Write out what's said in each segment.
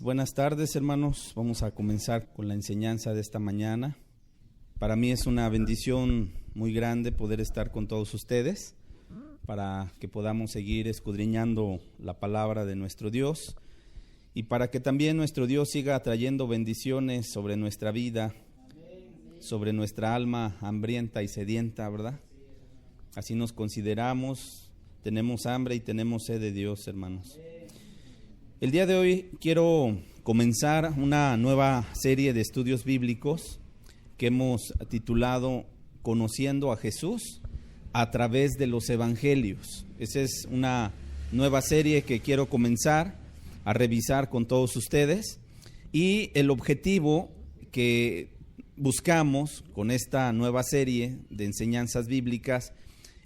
Buenas tardes, hermanos. Vamos a comenzar con la enseñanza de esta mañana. Para mí es una bendición muy grande poder estar con todos ustedes para que podamos seguir escudriñando la palabra de nuestro Dios y para que también nuestro Dios siga trayendo bendiciones sobre nuestra vida, sobre nuestra alma hambrienta y sedienta, ¿verdad? Así nos consideramos, tenemos hambre y tenemos sed de Dios, hermanos. El día de hoy quiero comenzar una nueva serie de estudios bíblicos que hemos titulado Conociendo a Jesús a través de los Evangelios. Esa es una nueva serie que quiero comenzar a revisar con todos ustedes, y el objetivo que buscamos con esta nueva serie de enseñanzas bíblicas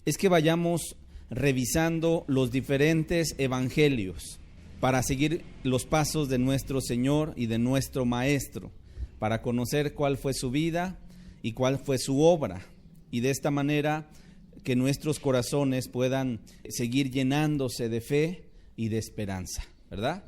es que vayamos revisando los diferentes evangelios para seguir los pasos de nuestro Señor y de nuestro Maestro, para conocer cuál fue su vida y cuál fue su obra, y de esta manera que nuestros corazones puedan seguir llenándose de fe y de esperanza, ¿verdad?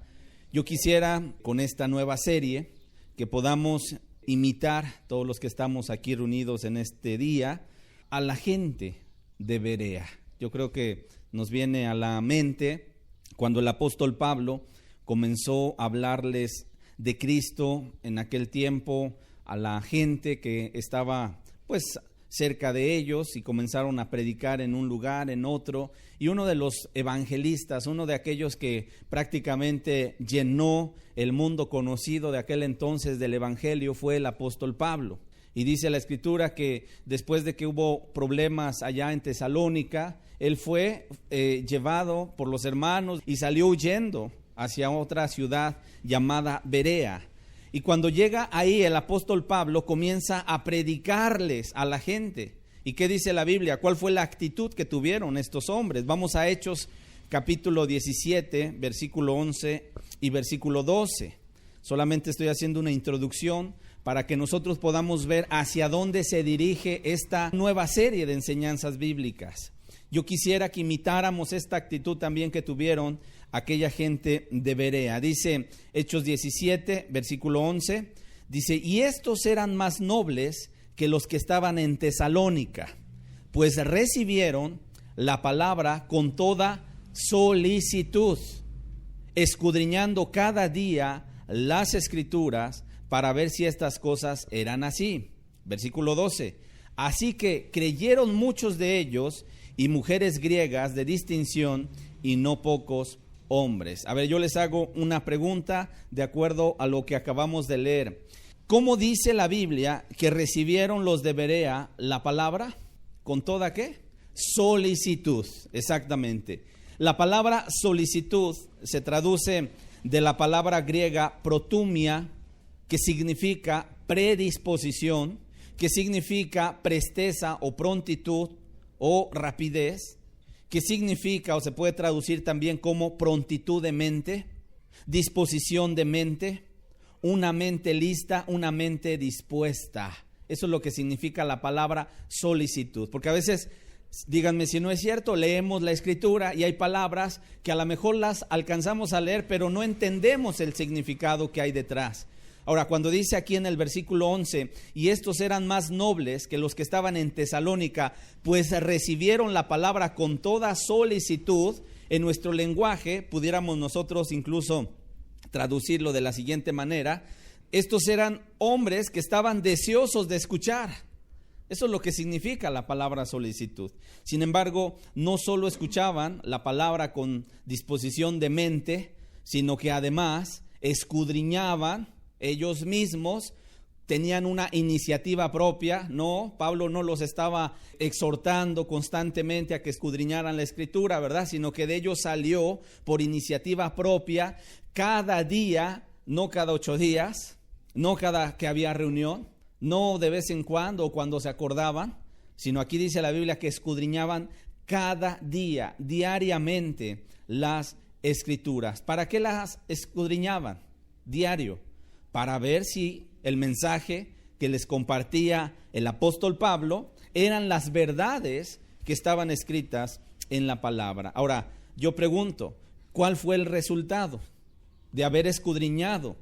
Yo quisiera con esta nueva serie que podamos imitar, todos los que estamos aquí reunidos en este día, a la gente de Berea. Yo creo que nos viene a la mente cuando el apóstol Pablo comenzó a hablarles de Cristo en aquel tiempo a la gente que estaba pues cerca de ellos, y comenzaron a predicar en un lugar, en otro, y uno de los evangelistas, uno de aquellos que prácticamente llenó el mundo conocido de aquel entonces del evangelio, fue el apóstol Pablo. Y dice la Escritura que después de que hubo problemas allá en Tesalónica, él fue llevado por los hermanos y salió huyendo hacia otra ciudad llamada Berea. Y cuando llega ahí, el apóstol Pablo comienza a predicarles a la gente. ¿Y qué dice la Biblia? ¿Cuál fue la actitud que tuvieron estos hombres? Vamos a Hechos capítulo 17, versículo 11 y versículo 12. Solamente estoy haciendo una introducción para que nosotros podamos ver hacia dónde se dirige esta nueva serie de enseñanzas bíblicas. Yo quisiera que imitáramos esta actitud también que tuvieron aquella gente de Berea. Dice Hechos 17, versículo 11, dice: y estos eran más nobles que los que estaban en Tesalónica, pues recibieron la palabra con toda solicitud, escudriñando cada día las Escrituras para ver si estas cosas eran así. Versículo 12, así que creyeron muchos de ellos, y mujeres griegas de distinción, y no pocos hombres. A ver, yo les hago una pregunta de acuerdo a lo que acabamos de leer. ¿Cómo dice la Biblia que recibieron los de Berea la palabra? ¿Con toda qué? Solicitud, exactamente. La palabra solicitud se traduce de la palabra griega protumia, que significa predisposición, que significa presteza o prontitud o rapidez, que significa o se puede traducir también como prontitud de mente, disposición de mente, una mente lista, una mente dispuesta. Eso es lo que significa la palabra solicitud, porque a veces, díganme si no es cierto, leemos la Escritura y hay palabras que a lo mejor las alcanzamos a leer, pero no entendemos el significado que hay detrás. Ahora, cuando dice aquí en el versículo 11, y estos eran más nobles que los que estaban en Tesalónica, pues recibieron la palabra con toda solicitud, en nuestro lenguaje pudiéramos nosotros incluso traducirlo de la siguiente manera: estos eran hombres que estaban deseosos de escuchar. Eso es lo que significa la palabra solicitud. Sin embargo, no solo escuchaban la palabra con disposición de mente, sino que además escudriñaban ellos mismos, tenían una iniciativa propia. No, Pablo no los estaba exhortando constantemente a que escudriñaran la Escritura, ¿verdad? Sino que de ellos salió por iniciativa propia, cada día, no cada 8 días, no cada que había reunión, no de vez en cuando o cuando se acordaban, sino aquí dice la Biblia que escudriñaban cada día, diariamente, las Escrituras. ¿Para qué las escudriñaban? Diario. Para ver si el mensaje que les compartía el apóstol Pablo eran las verdades que estaban escritas en la palabra. Ahora, yo pregunto, ¿cuál fue el resultado de haber escudriñado,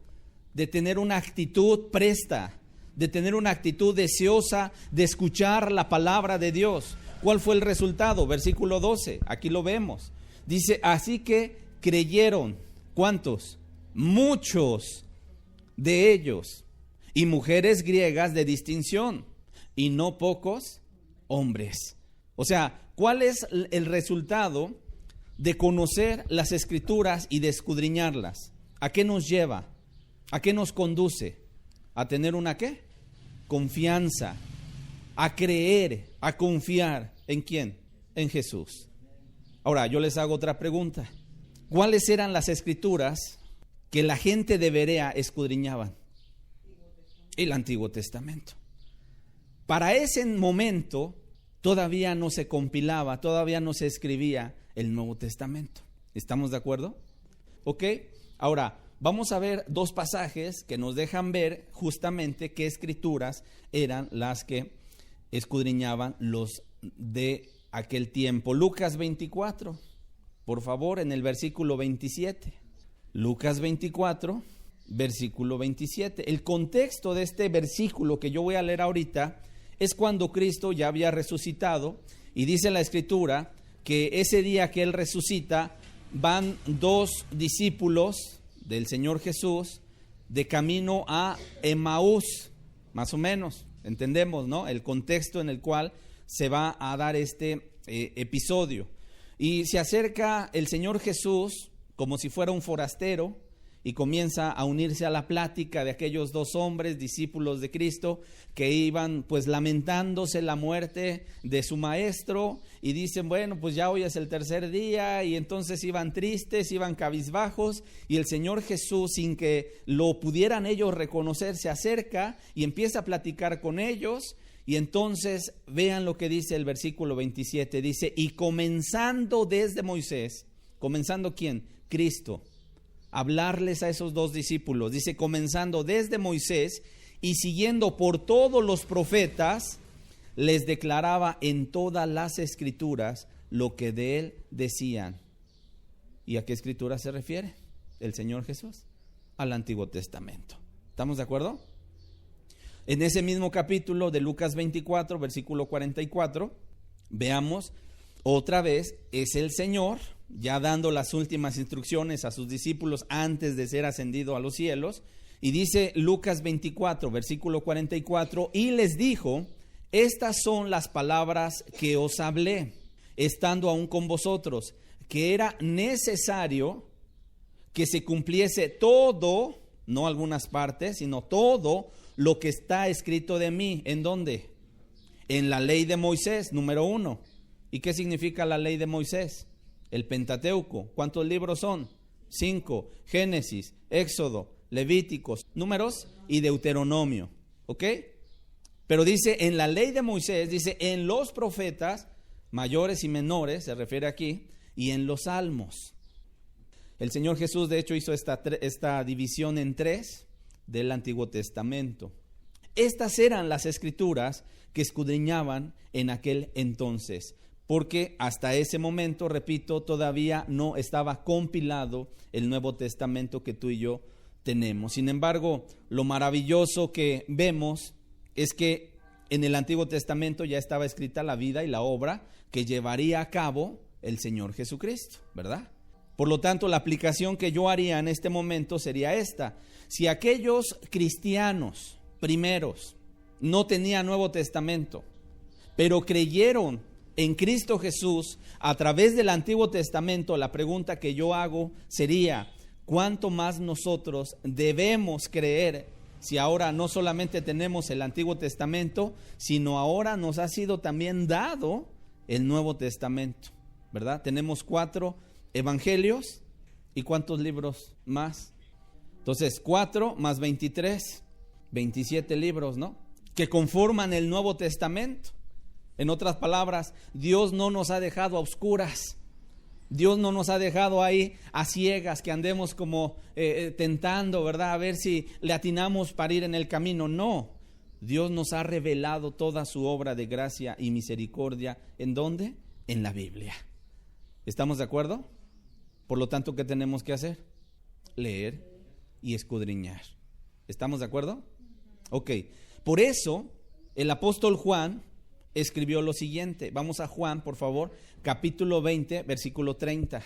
de tener una actitud presta, de tener una actitud deseosa de escuchar la palabra de Dios. ¿Cuál fue el resultado? Versículo 12, aquí lo vemos. Dice, así que creyeron, ¿cuántos? Muchos de ellos, y mujeres griegas de distinción, y no pocos hombres. O sea, ¿cuál es el resultado de conocer las Escrituras y de escudriñarlas? ¿A qué nos lleva? ¿A qué nos conduce? ¿A tener una qué? Confianza, a creer, a confiar. ¿En quién? En Jesús. Ahora, yo les hago otra pregunta. ¿Cuáles eran las Escrituras que la gente de Berea escudriñaban? El Antiguo Testamento. Para ese momento todavía no se compilaba, todavía no se escribía el Nuevo Testamento. ¿Estamos de acuerdo? ¿Ok? Ahora, vamos a ver dos pasajes que nos dejan ver justamente qué escrituras eran las que escudriñaban los de aquel tiempo. Lucas 24, por favor, en el versículo 27. Lucas 24, versículo 27. El contexto de este versículo que yo voy a leer ahorita es cuando Cristo ya había resucitado, y dice la Escritura que ese día que Él resucita, van dos discípulos del Señor Jesús de camino a Emaús, más o menos, entendemos, ¿no? El contexto en el cual se va a dar este episodio. Y se acerca el Señor Jesús como si fuera un forastero y comienza a unirse a la plática de aquellos dos hombres, discípulos de Cristo, que iban pues lamentándose la muerte de su maestro, y dicen, bueno, pues ya hoy es el tercer día, y entonces iban tristes, iban cabizbajos, y el Señor Jesús, sin que lo pudieran ellos reconocer, se acerca y empieza a platicar con ellos. Y entonces vean lo que dice el versículo 27, dice, y comenzando desde Moisés, ¿comenzando quién? Cristo. Hablarles a esos dos discípulos, dice, comenzando desde Moisés y siguiendo por todos los profetas, les declaraba en todas las Escrituras lo que de él decían. ¿Y a qué Escritura se refiere el Señor Jesús? Al Antiguo Testamento. ¿Estamos de acuerdo? En ese mismo capítulo de Lucas 24, versículo 44, veamos otra vez, es el Señor ya dando las últimas instrucciones a sus discípulos antes de ser ascendido a los cielos, y dice Lucas 24, versículo 44, y les dijo, estas son las palabras que os hablé, estando aún con vosotros, que era necesario que se cumpliese todo, no algunas partes, sino todo lo que está escrito de mí. ¿En dónde? En la ley de Moisés, número 1. ¿Y qué significa la ley de Moisés? El Pentateuco. ¿Cuántos libros son? 5. Génesis, Éxodo, Levíticos, Números y Deuteronomio. ¿Ok? Pero dice en la ley de Moisés, dice en los profetas, mayores y menores, se refiere aquí, y en los salmos. El Señor Jesús de hecho hizo esta división en 3 del Antiguo Testamento. Estas eran las escrituras que escudriñaban en aquel entonces, porque hasta ese momento, repito, todavía no estaba compilado el Nuevo Testamento que tú y yo tenemos. Sin embargo, lo maravilloso que vemos es que en el Antiguo Testamento ya estaba escrita la vida y la obra que llevaría a cabo el Señor Jesucristo, ¿verdad? Por lo tanto, la aplicación que yo haría en este momento sería esta: si aquellos cristianos primeros no tenían Nuevo Testamento, pero creyeron en Cristo Jesús a través del Antiguo Testamento, la pregunta que yo hago sería: ¿cuánto más nosotros debemos creer si ahora no solamente tenemos el Antiguo Testamento, sino ahora nos ha sido también dado el Nuevo Testamento, ¿verdad? Tenemos 4 evangelios y ¿cuántos libros más? Entonces 4 más 23, 27 libros, ¿no? Que conforman el Nuevo Testamento. En otras palabras, Dios no nos ha dejado a oscuras. Dios no nos ha dejado ahí a ciegas, que andemos como tentando, ¿verdad? A ver si le atinamos para ir en el camino. No, Dios nos ha revelado toda su obra de gracia y misericordia. ¿En dónde? En la Biblia. ¿Estamos de acuerdo? Por lo tanto, ¿qué tenemos que hacer? leer y escudriñar. ¿Estamos de acuerdo? Ok, por eso el apóstol Juan escribió lo siguiente. Vamos a Juan, por favor, capítulo 20, versículo 30.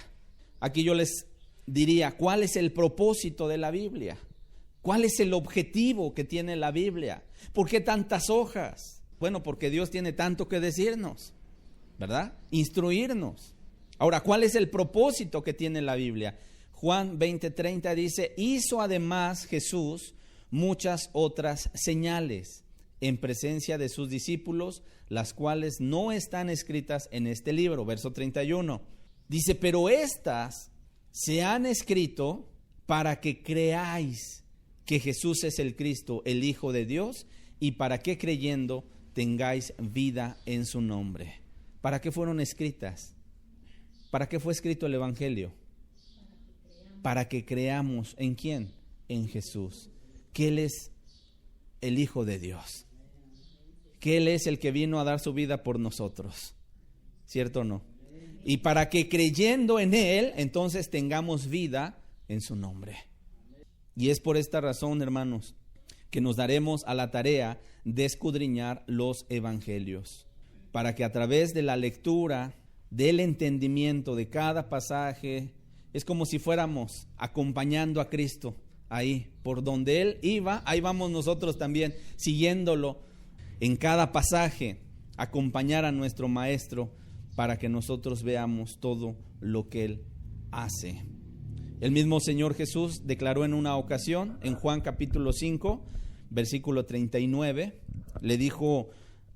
Aquí yo les diría, ¿cuál es el propósito de la Biblia? ¿Cuál es el objetivo que tiene la Biblia? ¿Por qué tantas hojas? Bueno, porque Dios tiene tanto que decirnos, ¿verdad? Instruirnos. Ahora, ¿cuál es el propósito que tiene la Biblia? Juan 20:30 dice, hizo además Jesús muchas otras señales en presencia de sus discípulos, las cuales no están escritas en este libro. Verso 31. Dice, pero estas se han escrito para que creáis que Jesús es el Cristo, el Hijo de Dios, y para que creyendo tengáis vida en su nombre. ¿Para qué fueron escritas? ¿Para qué fue escrito el Evangelio? Para que creamos ¿en quién? En Jesús, que Él es el Hijo de Dios, que Él es el que vino a dar su vida por nosotros, ¿cierto o no? Y para que creyendo en Él, entonces tengamos vida en su nombre. Y es por esta razón, hermanos, que nos daremos a la tarea de escudriñar los evangelios, para que a través de la lectura, del entendimiento de cada pasaje, es como si fuéramos acompañando a Cristo ahí, por donde Él iba, ahí vamos nosotros también, siguiéndolo en cada pasaje, acompañar a nuestro Maestro para que nosotros veamos todo lo que Él hace. El mismo Señor Jesús declaró en una ocasión, en Juan capítulo 5, versículo 39, le dijo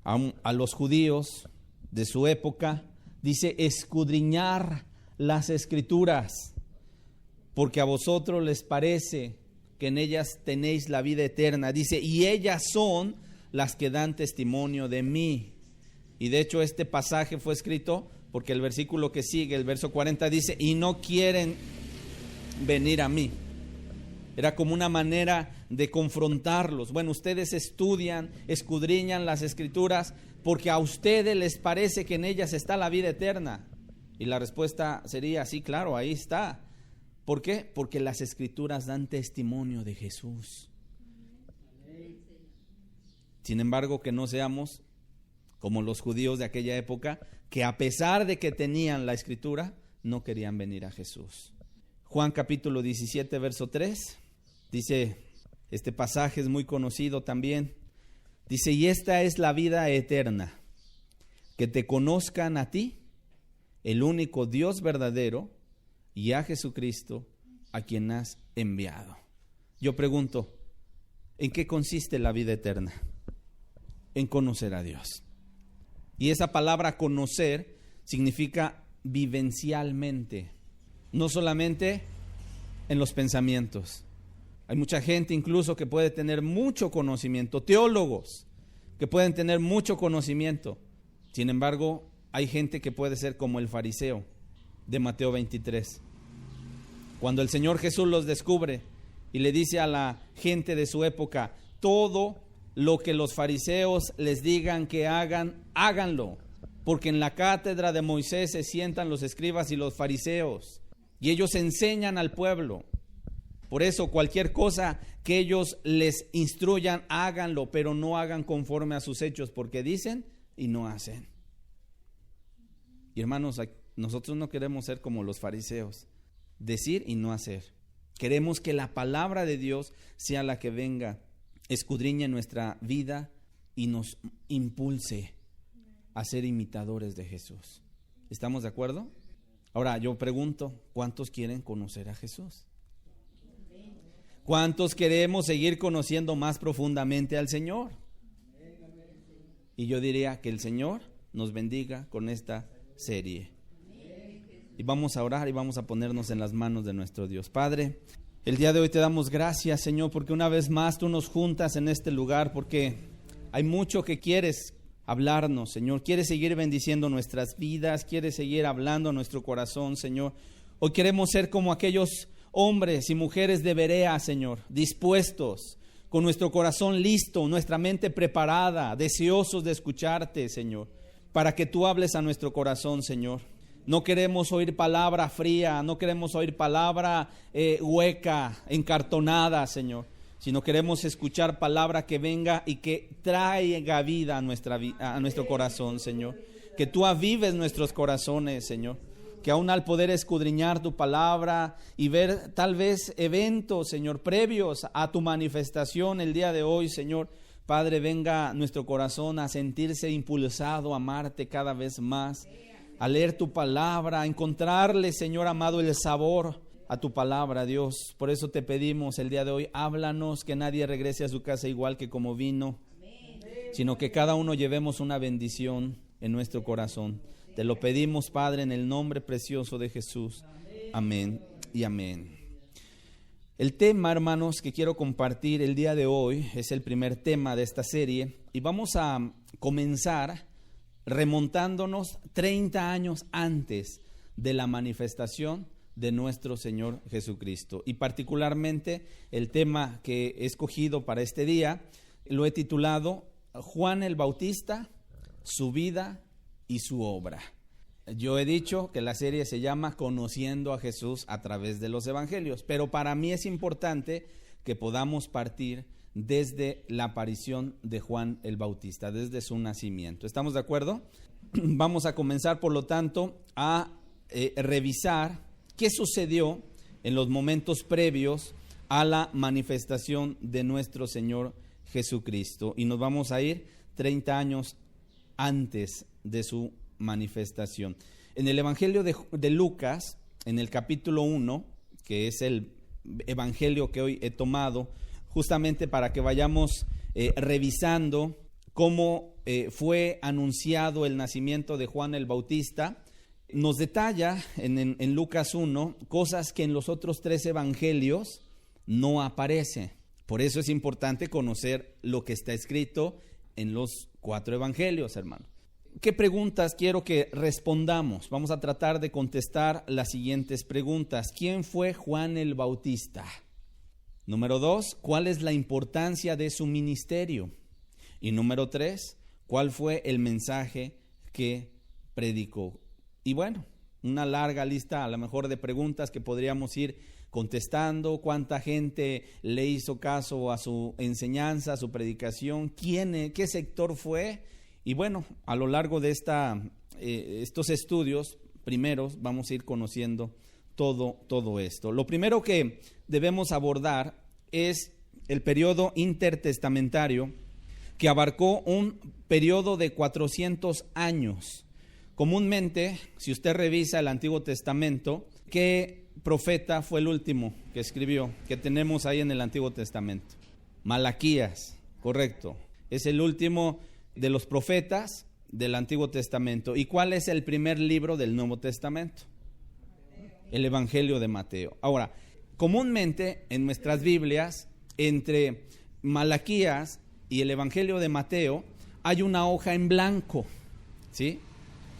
a los judíos de su época, dice, escudriñar las Escrituras, porque a vosotros les parece que en ellas tenéis la vida eterna. Dice, y ellas son las que dan testimonio de mí. Y de hecho este pasaje fue escrito porque el versículo que sigue, el verso 40, dice, y no quieren venir a mí. Era como una manera de confrontarlos. Bueno, ustedes estudian, escudriñan las Escrituras porque a ustedes les parece que en ellas está la vida eterna. Y la respuesta sería, sí, claro, ahí está. ¿Por qué? Porque las Escrituras dan testimonio de Jesús. Sin embargo, que no seamos como los judíos de aquella época, que a pesar de que tenían la Escritura, no querían venir a Jesús. Juan capítulo 17, verso 3, dice, este pasaje es muy conocido también, dice, y esta es la vida eterna, que te conozcan a ti, el único Dios verdadero, y a Jesucristo, a quien has enviado. Yo pregunto, ¿en qué consiste la vida eterna? En conocer a Dios. Y esa palabra conocer significa vivencialmente, no solamente en los pensamientos. Hay mucha gente incluso que puede tener mucho conocimiento, teólogos que pueden tener mucho conocimiento. Sin embargo, hay gente que puede ser como el fariseo de Mateo 23. Cuando el Señor Jesús los descubre y le dice a la gente de su época, todo lo que los fariseos les digan que hagan, háganlo, porque en la cátedra de Moisés se sientan los escribas y los fariseos, y ellos enseñan al pueblo. Por eso cualquier cosa que ellos les instruyan, háganlo, pero no hagan conforme a sus hechos, porque dicen y no hacen. Y hermanos, nosotros no queremos ser como los fariseos, decir y no hacer. Queremos que la palabra de Dios sea la que venga, escudriñe nuestra vida y nos impulse a ser imitadores de Jesús. ¿Estamos de acuerdo? Ahora yo pregunto, ¿cuántos quieren conocer a Jesús? ¿Cuántos queremos seguir conociendo más profundamente al Señor? Y yo diría que el Señor nos bendiga con esta serie. Y vamos a orar y vamos a ponernos en las manos de nuestro Dios. Padre, el día de hoy te damos gracias, Señor, porque una vez más tú nos juntas en este lugar, porque hay mucho que quieres hablarnos, Señor. Quieres seguir bendiciendo nuestras vidas, quieres seguir hablando a nuestro corazón, Señor. Hoy queremos ser como aquellos hombres y mujeres de Berea, Señor, dispuestos, con nuestro corazón listo, nuestra mente preparada, deseosos de escucharte, Señor, para que tú hables a nuestro corazón, Señor. No queremos oír palabra fría, no queremos oír palabra hueca, encartonada, Señor, sino queremos escuchar palabra que venga y que traiga vida a nuestro corazón, Señor. Que tú avives nuestros corazones, Señor. Que aún al poder escudriñar tu palabra y ver tal vez eventos, Señor, previos a tu manifestación el día de hoy, Señor, Padre, venga nuestro corazón a sentirse impulsado a amarte cada vez más, a leer tu palabra, a encontrarle, Señor amado, el sabor a tu palabra, Dios. Por eso te pedimos el día de hoy, háblanos, que nadie regrese a su casa igual que como vino, sino que cada uno llevemos una bendición en nuestro corazón. Te lo pedimos, Padre, en el nombre precioso de Jesús. Amén y amén. El tema, hermanos, que quiero compartir el día de hoy es el primer tema de esta serie y vamos a comenzar remontándonos 30 años antes de la manifestación de nuestro Señor Jesucristo. Y particularmente el tema que he escogido para este día lo he titulado Juan el Bautista, su vida y su obra. Yo he dicho que la serie se llama Conociendo a Jesús a través de los Evangelios, pero para mí es importante que podamos partir desde la aparición de Juan el Bautista, desde su nacimiento. ¿Estamos de acuerdo? Vamos a comenzar, por lo tanto, a revisar qué sucedió en los momentos previos a la manifestación de nuestro Señor Jesucristo. Y nos vamos a ir 30 años antes de su manifestación. En el Evangelio de Lucas, en el capítulo 1, que es el Evangelio que hoy he tomado, justamente para que vayamos revisando cómo fue anunciado el nacimiento de Juan el Bautista, nos detalla en Lucas 1 cosas que en los otros 3 evangelios no aparece. Por eso es importante conocer lo que está escrito en los 4 evangelios, hermano. ¿Qué preguntas quiero que respondamos? Vamos a tratar de contestar las siguientes preguntas. ¿Quién fue Juan el Bautista? Número 2, ¿cuál es la importancia de su ministerio? Y número 3, ¿cuál fue el mensaje que predicó? Y bueno, una larga lista a lo mejor de preguntas que podríamos ir contestando. ¿Cuánta gente le hizo caso a su enseñanza, a su predicación? ¿Qué sector fue? Y bueno, a lo largo de estos estudios primeros vamos a ir conociendo todo esto. Lo primero que debemos abordar es el periodo intertestamentario, que abarcó un periodo de 400 años. Comúnmente, si usted revisa el Antiguo Testamento, ¿qué profeta fue el último que escribió, que tenemos ahí en el Antiguo Testamento? Malaquías, correcto. Es el último de los profetas del Antiguo Testamento. ¿Y cuál es el primer libro del Nuevo Testamento? El Evangelio de Mateo. Ahora, comúnmente en nuestras Biblias, entre Malaquías y el Evangelio de Mateo, hay una hoja en blanco, ¿sí?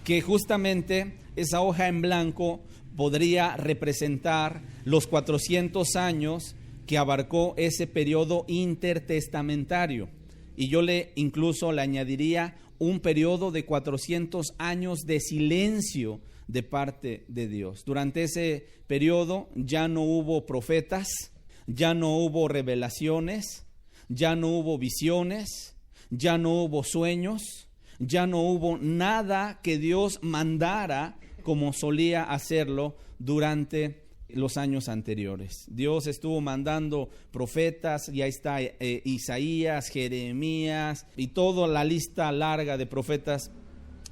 Que justamente esa hoja en blanco podría representar los 400 años que abarcó ese periodo intertestamentario. Y yo incluso le añadiría un periodo de 400 años de silencio de parte de Dios. Durante ese periodo ya no hubo profetas, ya no hubo revelaciones, ya no hubo visiones, ya no hubo sueños, ya no hubo nada que Dios mandara como solía hacerlo durante los años anteriores. Dios estuvo mandando profetas, y ahí está Isaías, Jeremías y toda la lista larga de profetas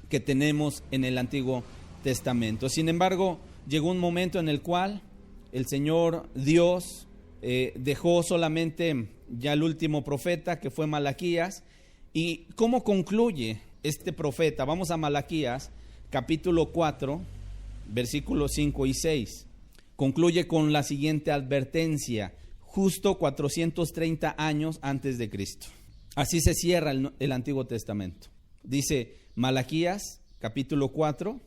que tenemos en el Antiguo Testamento. Sin embargo, llegó un momento en el cual el Señor Dios dejó solamente ya el último profeta, que fue Malaquías. ¿Y cómo concluye este profeta? Vamos a Malaquías, capítulo 4, versículos 5 y 6. Concluye con la siguiente advertencia, justo 430 años antes de Cristo. Así se cierra el Antiguo Testamento. Dice Malaquías, capítulo 4,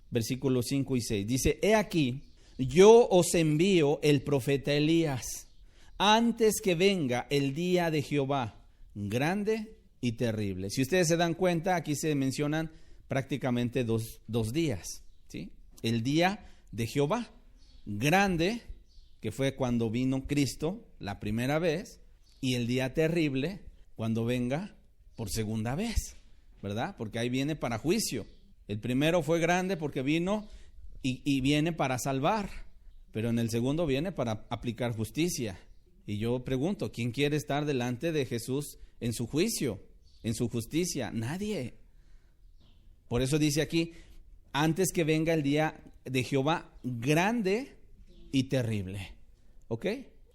versículos 5 y 6. Dice: he aquí, yo os envío el profeta Elías, antes que venga el día de Jehová, grande y terrible. Si ustedes se dan cuenta, aquí se mencionan prácticamente dos días, ¿sí? El día de Jehová, grande, que fue cuando vino Cristo la primera vez, y el día terrible, cuando venga por segunda vez, ¿verdad? Porque ahí viene para juicio. El primero fue grande porque vino y viene para salvar, pero en el segundo viene para aplicar justicia. Y yo pregunto, ¿quién quiere estar delante de Jesús en su juicio, en su justicia? Nadie. Por eso dice aquí, antes que venga el día de Jehová grande y terrible. ¿Ok?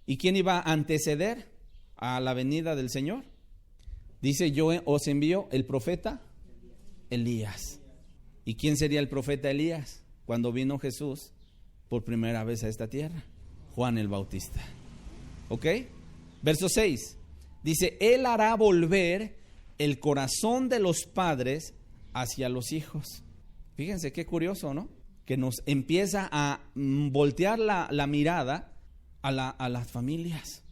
¿Y quién iba a anteceder a la venida del Señor? Dice, yo os envío el profeta Elías. ¿Y quién sería el profeta Elías cuando vino Jesús por primera vez a esta tierra? Juan el Bautista. ¿Ok? Verso 6. Dice, Él hará volver el corazón de los padres hacia los hijos. Fíjense qué curioso, ¿no? Que nos empieza a voltear la mirada a las familias.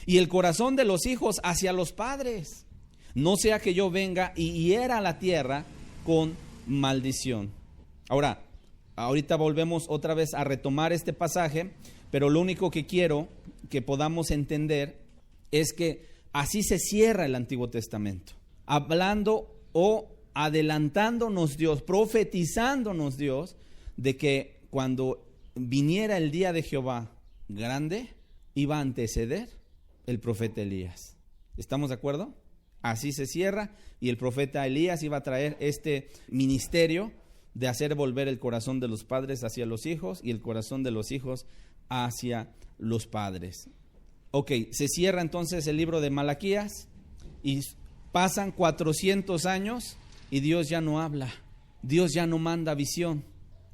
Y el corazón de los hijos hacia los padres. No sea que yo venga y hiera la tierra con maldición. Ahorita volvemos otra vez a retomar este pasaje, pero lo único que quiero que podamos entender es que así se cierra el Antiguo Testamento, hablando o adelantándonos Dios, profetizándonos Dios de que cuando viniera el día de Jehová grande, iba a anteceder el profeta Elías. ¿Estamos de acuerdo? Así se cierra, y el profeta Elías iba a traer este ministerio de hacer volver el corazón de los padres hacia los hijos y el corazón de los hijos hacia los padres. Ok, se cierra entonces el libro de Malaquías y pasan 400 años y Dios ya no habla, Dios ya no manda visión,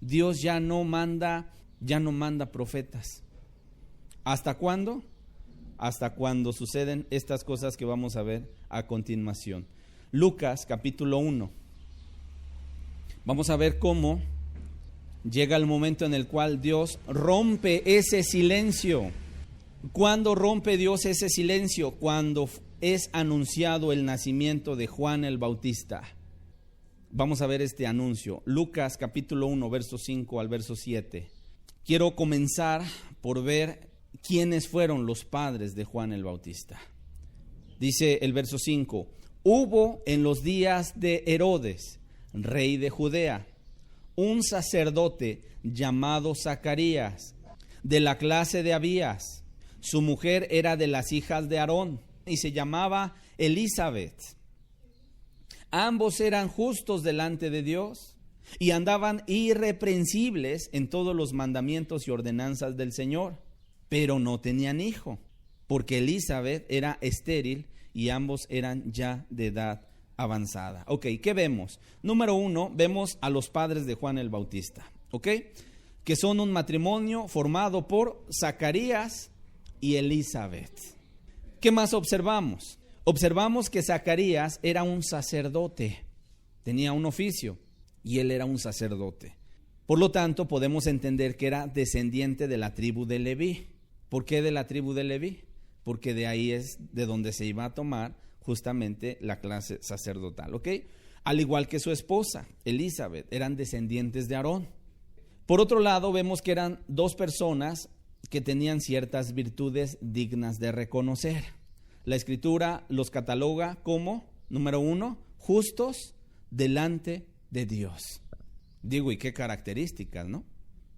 Dios ya no manda profetas. ¿Hasta cuándo? Hasta cuando suceden estas cosas que vamos a ver a continuación. Lucas capítulo 1. Vamos a ver cómo llega el momento en el cual Dios rompe ese silencio. ¿Cuándo rompe Dios ese silencio? Cuando es anunciado el nacimiento de Juan el Bautista. Vamos a ver este anuncio. Lucas capítulo 1, verso 5 al verso 7. Quiero comenzar por ver quiénes fueron los padres de Juan el Bautista. Dice el verso 5: hubo en los días de Herodes, rey de Judea, un sacerdote llamado Zacarías, de la clase de Abías. Su mujer era de las hijas de Aarón y se llamaba Elizabeth. Ambos eran justos delante de Dios y andaban irreprensibles en todos los mandamientos y ordenanzas del Señor, pero no tenían hijo, porque Elizabeth era estéril y ambos eran ya de edad avanzada. Ok, ¿qué vemos? Número 1, vemos a los padres de Juan el Bautista, ok, que son un matrimonio formado por Zacarías y Elizabeth. ¿Qué más observamos? Observamos que Zacarías era un sacerdote, tenía un oficio y él era un sacerdote. Por lo tanto, podemos entender que era descendiente de la tribu de Leví. ¿Por qué de la tribu de Leví? Porque de ahí es de donde se iba a tomar justamente la clase sacerdotal, ¿ok? Al igual que su esposa, Elizabeth, eran descendientes de Aarón. Por otro lado, vemos que eran dos personas que tenían ciertas virtudes dignas de reconocer. La Escritura los cataloga como, número 1, justos delante de Dios. Digo, ¿y qué características, no?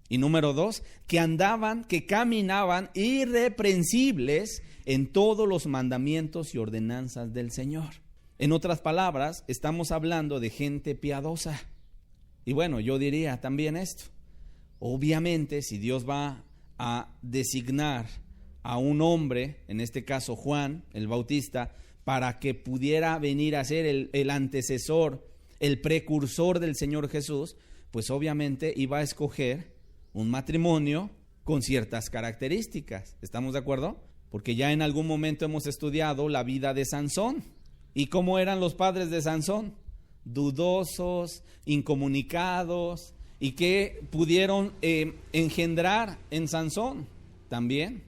Y número 2, que caminaban irreprensibles en todos los mandamientos y ordenanzas del Señor. En otras palabras, estamos hablando de gente piadosa. Y bueno, yo diría también esto. Obviamente, si Dios va a designar a un hombre, en este caso Juan el Bautista, para que pudiera venir a ser el antecesor, el precursor del Señor Jesús, pues obviamente iba a escoger un matrimonio con ciertas características. ¿Estamos de acuerdo? Porque ya en algún momento hemos estudiado la vida de Sansón. ¿Y cómo eran los padres de Sansón? Dudosos, incomunicados. ¿Y qué pudieron engendrar en Sansón? También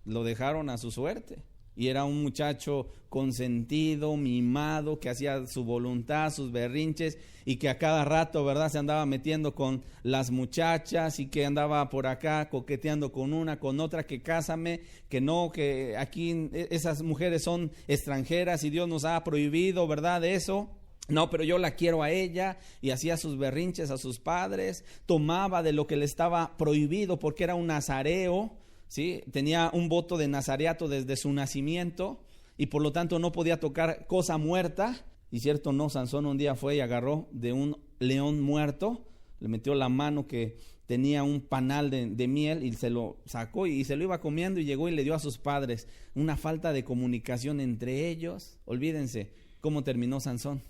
lo dejaron a su suerte. y era un muchacho consentido, mimado, que hacía su voluntad, sus berrinches, y que a cada rato, ¿verdad?, se andaba metiendo con las muchachas, y que andaba por acá coqueteando con una, con otra, que cásame, que no, que aquí esas mujeres son extranjeras y Dios nos ha prohibido, ¿verdad?, de eso. No, pero yo la quiero a ella, y hacía sus berrinches a sus padres, tomaba de lo que le estaba prohibido porque era un nazareo, ¿sí? Tenía un voto de nazareato desde su nacimiento y por lo tanto no podía tocar cosa muerta. Y cierto, no, Sansón un día fue y agarró de un león muerto, le metió la mano que tenía un panal de miel y se lo sacó y se lo iba comiendo, y llegó y le dio a sus padres. Una falta de comunicación entre ellos. Olvídense cómo terminó Sansón,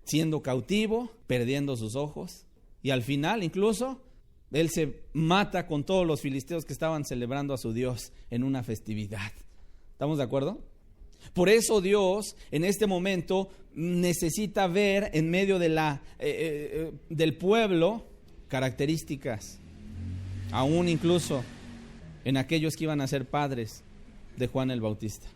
siendo cautivo, perdiendo sus ojos, y al final incluso él se mata con todos los filisteos que estaban celebrando a su Dios en una festividad. ¿Estamos de acuerdo? Por eso Dios en este momento necesita ver en medio de del pueblo características, aún incluso en aquellos que iban a ser padres de Juan el Bautista.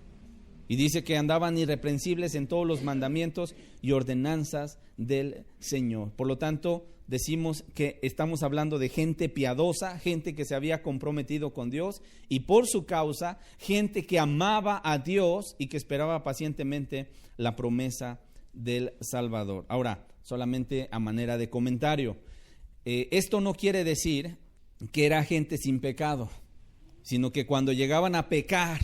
Y dice que andaban irreprensibles en todos los mandamientos y ordenanzas del Señor. Por lo tanto, decimos que estamos hablando de gente piadosa, gente que se había comprometido con Dios, y por su causa, gente que amaba a Dios y que esperaba pacientemente la promesa del Salvador. Ahora, solamente a manera de comentario, esto no quiere decir que era gente sin pecado, sino que cuando llegaban a pecar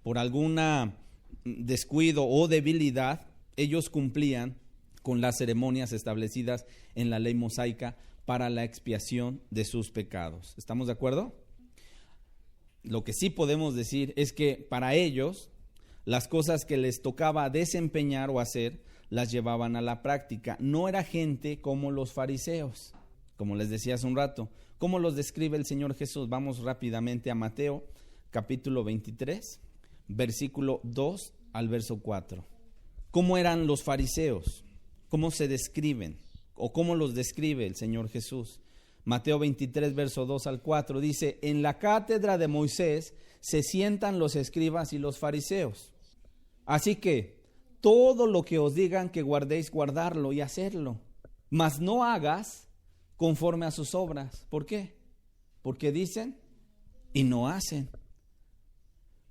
por alguna descuido o debilidad, ellos cumplían con las ceremonias establecidas en la ley mosaica para la expiación de sus pecados. ¿Estamos de acuerdo? Lo que sí podemos decir es que para ellos las cosas que les tocaba desempeñar o hacer las llevaban a la práctica. No era gente como los fariseos, como les decía hace un rato. ¿Cómo los describe el Señor Jesús? Vamos rápidamente a Mateo capítulo 23, versículo 2 al verso 4. ¿Cómo eran los fariseos? ¿Cómo se describen? ¿O cómo los describe el Señor Jesús? Mateo 23, verso 2 al 4 dice: en la cátedra de Moisés se sientan los escribas y los fariseos. Así que todo lo que os digan que guardéis, guardarlo y hacerlo. Mas no hagas conforme a sus obras. ¿Por qué? Porque dicen y no hacen.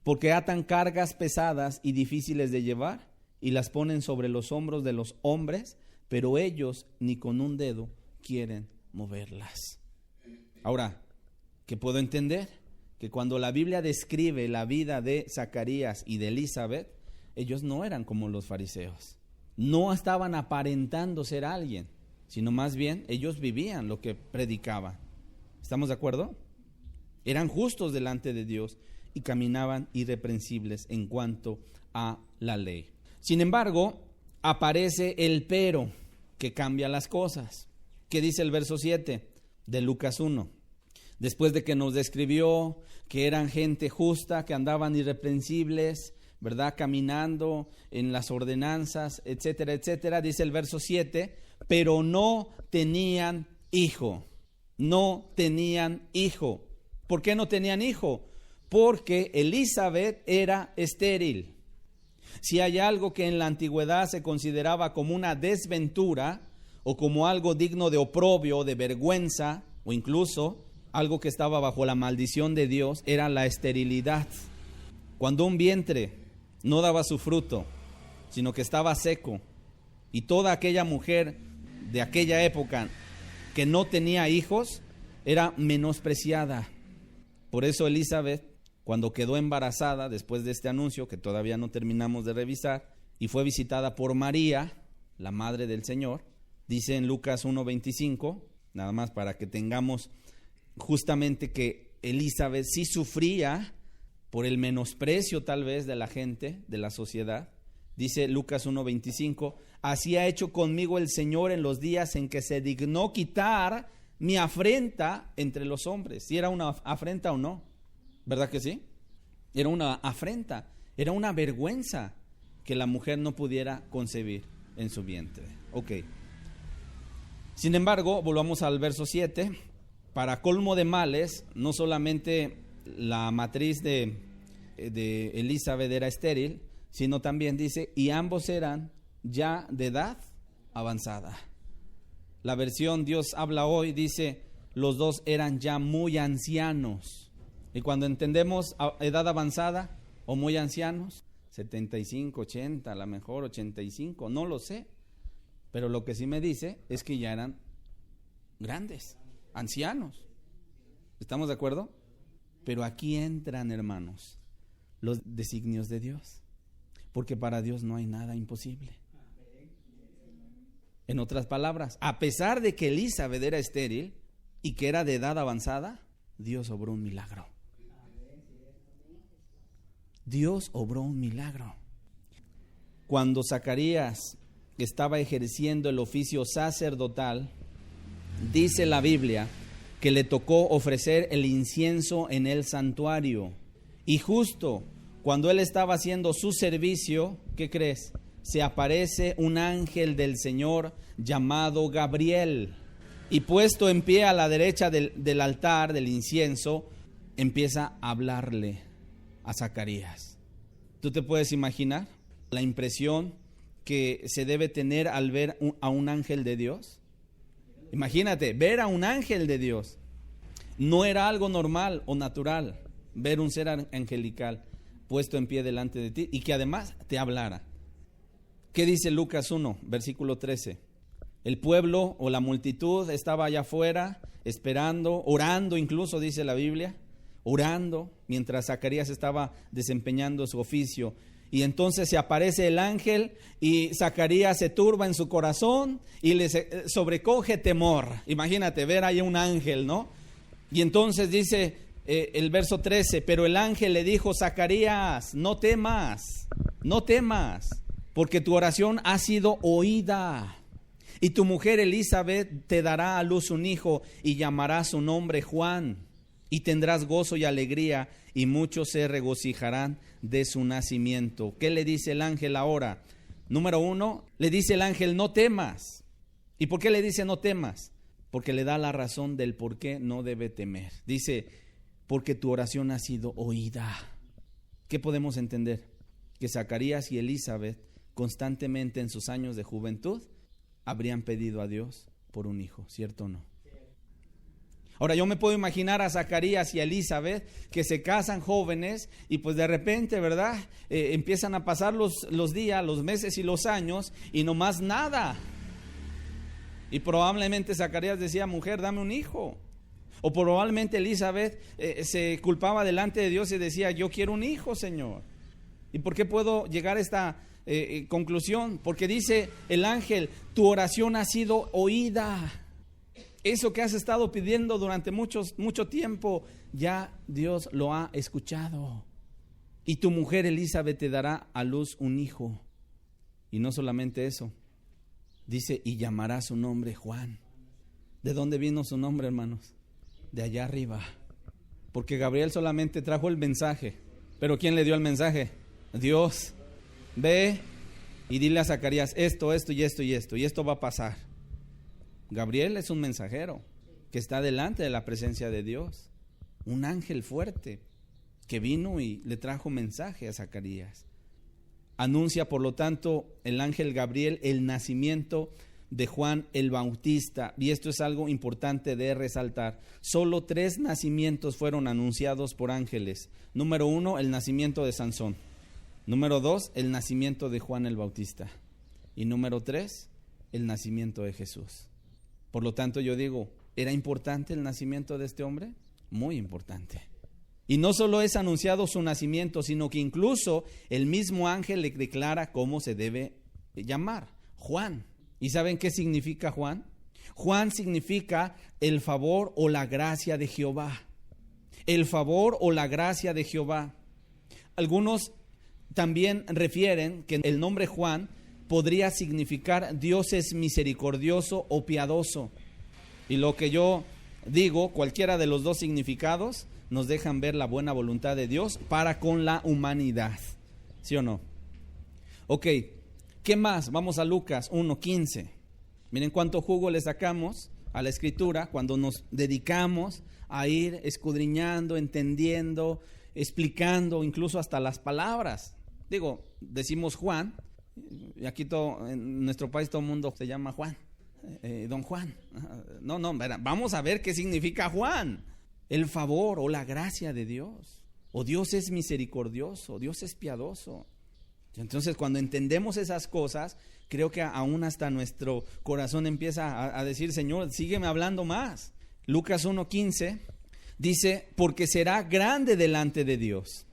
Porque atan cargas pesadas y difíciles de llevar y las ponen sobre los hombros de los hombres, pero ellos ni con un dedo quieren moverlas. Ahora, ¿qué puedo entender? Que cuando la Biblia describe la vida de Zacarías y de Elizabeth, ellos no eran como los fariseos. No estaban aparentando ser alguien, sino más bien ellos vivían lo que predicaban. ¿Estamos de acuerdo? Eran justos delante de Dios y caminaban irreprensibles en cuanto a la ley. Sin embargo, aparece el pero que cambia las cosas. ¿Qué dice el verso 7 de Lucas 1? Después de que nos describió que eran gente justa, que andaban irreprensibles, ¿verdad?, caminando en las ordenanzas, etcétera, etcétera, dice el verso 7, pero no tenían hijo. No tenían hijo. ¿Por qué no tenían hijo? Porque Elizabeth era estéril. Si hay algo que en la antigüedad se consideraba como una desventura o como algo digno de oprobio, de vergüenza, o incluso algo que estaba bajo la maldición de Dios, era la esterilidad. Cuando un vientre no daba su fruto, sino que estaba seco, y toda aquella mujer de aquella época que no tenía hijos era menospreciada. Por eso Elizabeth, cuando quedó embarazada, después de este anuncio que todavía no terminamos de revisar, y fue visitada por María, la madre del Señor, dice en Lucas 1:25, nada más para que tengamos justamente que Elizabeth sí sufría por el menosprecio tal vez de la gente, de la sociedad. Dice Lucas 1:25, así ha hecho conmigo el Señor en los días en que se dignó quitar mi afrenta entre los hombres. ¿Si era una afrenta o no? ¿Verdad que sí? Era una afrenta, era una vergüenza que la mujer no pudiera concebir en su vientre. Ok. Sin embargo, volvamos al verso 7. Para colmo de males, no solamente la matriz de de Elizabeth era estéril, sino también dice, y ambos eran ya de edad avanzada. La versión Dios habla hoy dice, los dos eran ya muy ancianos. Y cuando entendemos edad avanzada o muy ancianos, 75, 80, a lo mejor 85, no lo sé. Pero lo que sí me dice es que ya eran grandes, ancianos. ¿Estamos de acuerdo? Pero aquí entran, hermanos, los designios de Dios. Porque para Dios no hay nada imposible. En otras palabras, a pesar de que Elizabeth era estéril y que era de edad avanzada, Dios obró un milagro. Dios obró un milagro. Cuando Zacarías estaba ejerciendo el oficio sacerdotal, dice la Biblia que le tocó ofrecer el incienso en el santuario. Y justo cuando él estaba haciendo su servicio, ¿qué crees? Se aparece un ángel del Señor llamado Gabriel. Y puesto en pie a la derecha del altar, del incienso, empieza a hablarle a Zacarías. ¿Tú te puedes imaginar la impresión que se debe tener al ver a un ángel de Dios? Imagínate, ver a un ángel de Dios. No era algo normal o natural ver un ser angelical puesto en pie delante de ti y que además te hablara. ¿Qué dice Lucas 1, versículo 13? El pueblo o la multitud estaba allá afuera esperando, orando incluso, dice la Biblia, orando mientras Zacarías estaba desempeñando su oficio. Y entonces se aparece el ángel y Zacarías se turba en su corazón y le sobrecoge temor. Imagínate ver ahí un ángel, ¿no? Y entonces dice el verso 13, pero el ángel le dijo, Zacarías, no temas, porque tu oración ha sido oída. Y tu mujer Elizabeth te dará a luz un hijo y llamará su nombre Juan. Y tendrás gozo y alegría y muchos se regocijarán de su nacimiento. ¿Qué le dice el ángel ahora? Número 1, le dice el ángel, no temas. ¿Y por qué le dice no temas? Porque le da la razón del por qué no debe temer. Dice, porque tu oración ha sido oída. ¿Qué podemos entender? Que Zacarías y Elizabeth constantemente en sus años de juventud habrían pedido a Dios por un hijo, ¿cierto o no? Ahora yo me puedo imaginar a Zacarías y a Elizabeth que se casan jóvenes y pues de repente, ¿verdad? Empiezan a pasar los días, los meses y los años y nomás nada. Y probablemente Zacarías decía, mujer, dame un hijo. O probablemente Elizabeth se culpaba delante de Dios y decía, yo quiero un hijo, Señor. ¿Y por qué puedo llegar a esta conclusión? Porque dice el ángel, tu oración ha sido oída. Eso que has estado pidiendo durante mucho tiempo, ya Dios lo ha escuchado. Y tu mujer Elizabeth te dará a luz un hijo. Y no solamente eso, dice, y llamará su nombre Juan. ¿De dónde vino su nombre, hermanos? De allá arriba. Porque Gabriel solamente trajo el mensaje. ¿Pero quién le dio el mensaje? Dios. Ve y dile a Zacarías esto y esto va a pasar. Gabriel es un mensajero que está delante de la presencia de Dios, un ángel fuerte que vino y le trajo mensaje a Zacarías. Anuncia, por lo tanto, el ángel Gabriel el nacimiento de Juan el Bautista, y esto es algo importante de resaltar. Solo 3 nacimientos fueron anunciados por ángeles. Número 1, el nacimiento de Sansón. Número 2, el nacimiento de Juan el Bautista. Y número 3, el nacimiento de Jesús. Por lo tanto, yo digo, ¿era importante el nacimiento de este hombre? Muy importante. Y no solo es anunciado su nacimiento, sino que incluso el mismo ángel le declara cómo se debe llamar, Juan. ¿Y saben qué significa Juan? Juan significa el favor o la gracia de Jehová. El favor o la gracia de Jehová. Algunos también refieren que el nombre Juan podría significar Dios es misericordioso o piadoso. Y lo que yo digo, cualquiera de los dos significados nos dejan ver la buena voluntad de Dios para con la humanidad. ¿Sí o no? Ok, ¿qué más? Vamos a Lucas 1:15. Miren cuánto jugo le sacamos a la escritura cuando nos dedicamos a ir escudriñando, entendiendo explicando incluso hasta las palabras. Digo, decimos Juan, y aquí en nuestro país todo el mundo se llama Juan, don Juan. No, vamos a ver qué significa Juan. El favor o la gracia de Dios. O Dios es misericordioso, Dios es piadoso. Entonces, cuando entendemos esas cosas, creo que aún hasta nuestro corazón empieza a decir: Señor, sígueme hablando más. Lucas 1:15 dice: porque será grande delante de Dios.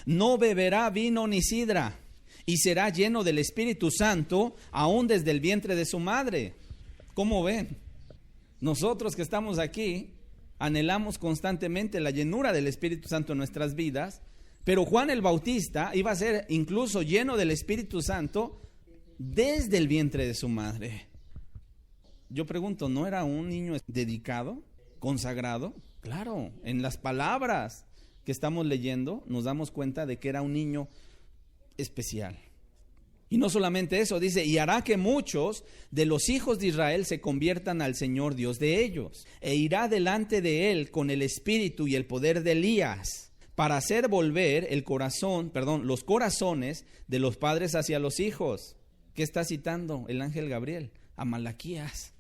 No beberá vino ni sidra, y será lleno del Espíritu Santo, aún desde el vientre de su madre. ¿Cómo ven? Nosotros que estamos aquí anhelamos constantemente la llenura del Espíritu Santo en nuestras vidas, pero Juan el Bautista iba a ser incluso lleno del Espíritu Santo desde el vientre de su madre. Yo pregunto, ¿no era un niño dedicado, consagrado? Claro, en las palabras que estamos leyendo nos damos cuenta de que era un niño especial. Y no solamente eso, dice: y hará que muchos de los hijos de Israel se conviertan al Señor Dios de ellos, e irá delante de él con el espíritu y el poder de Elías, para hacer volver los corazones de los padres hacia los hijos. ¿Qué está citando el ángel Gabriel? A Malaquías.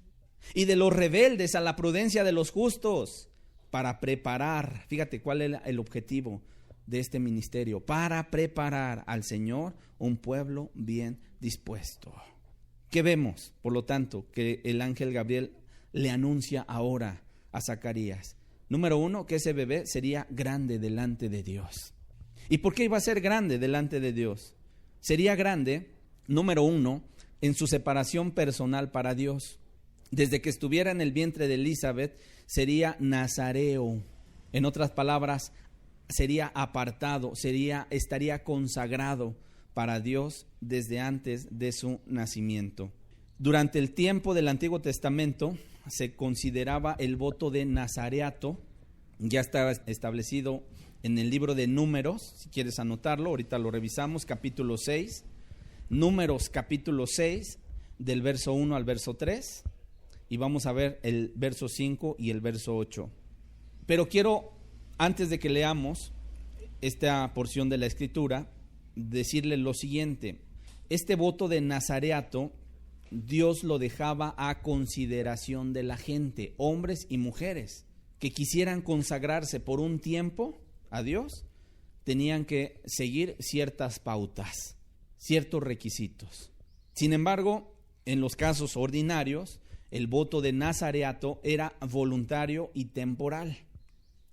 Y de los rebeldes a la prudencia de los justos, para preparar, fíjate cuál es el objetivo de este ministerio: para preparar al Señor un pueblo bien dispuesto. ¿Qué vemos? Por lo tanto, que el ángel Gabriel le anuncia ahora a Zacarías. Número 1, que ese bebé sería grande delante de Dios. ¿Y por qué iba a ser grande delante de Dios? Sería grande, número 1, en su separación personal para Dios. Desde que estuviera en el vientre de Elizabeth, sería nazareo. En otras palabras, sería apartado, estaría consagrado para Dios desde antes de su nacimiento. Durante el tiempo del Antiguo Testamento se consideraba el voto de nazareato, ya estaba establecido en el libro de Números. Si quieres anotarlo, ahorita lo revisamos, capítulo 6, Números capítulo 6, del verso 1 al verso 3, y vamos a ver el verso 5 y el verso 8. Pero quiero, antes de que leamos esta porción de la Escritura, decirle lo siguiente: este voto de nazareato Dios lo dejaba a consideración de la gente, hombres y mujeres que quisieran consagrarse por un tiempo a Dios, tenían que seguir ciertas pautas, ciertos requisitos. Sin embargo, en los casos ordinarios, el voto de nazareato era voluntario y temporal.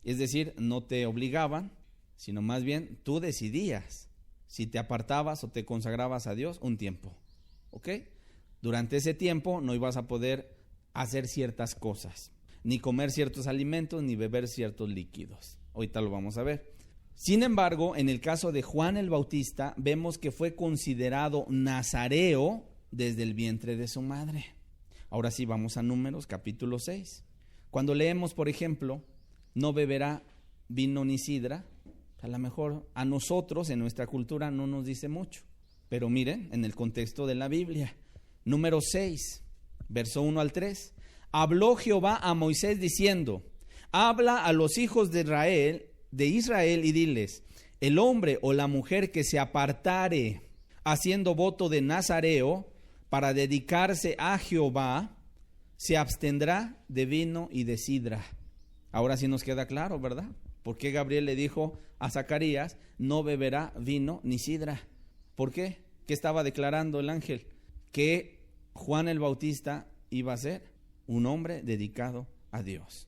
Es decir, no te obligaban, sino más bien tú decidías si te apartabas o te consagrabas a Dios un tiempo. ¿Ok? Durante ese tiempo no ibas a poder hacer ciertas cosas, ni comer ciertos alimentos, ni beber ciertos líquidos. Ahorita lo vamos a ver. Sin embargo, en el caso de Juan el Bautista, vemos que fue considerado nazareo desde el vientre de su madre. Ahora sí, vamos a Números capítulo 6. Cuando leemos, por ejemplo, no beberá vino ni sidra, a lo mejor a nosotros en nuestra cultura no nos dice mucho, pero miren en el contexto de la Biblia. Número 6, verso 1 al 3. Habló Jehová a Moisés diciendo: habla a los hijos de Israel y diles: el hombre o la mujer que se apartare haciendo voto de nazareo para dedicarse a Jehová, se abstendrá de vino y de sidra. Ahora sí nos queda claro, ¿verdad? ¿Por qué Gabriel le dijo a Zacarías: no beberá vino ni sidra? ¿Por qué? ¿Qué estaba declarando el ángel? Que Juan el Bautista iba a ser un hombre dedicado a Dios.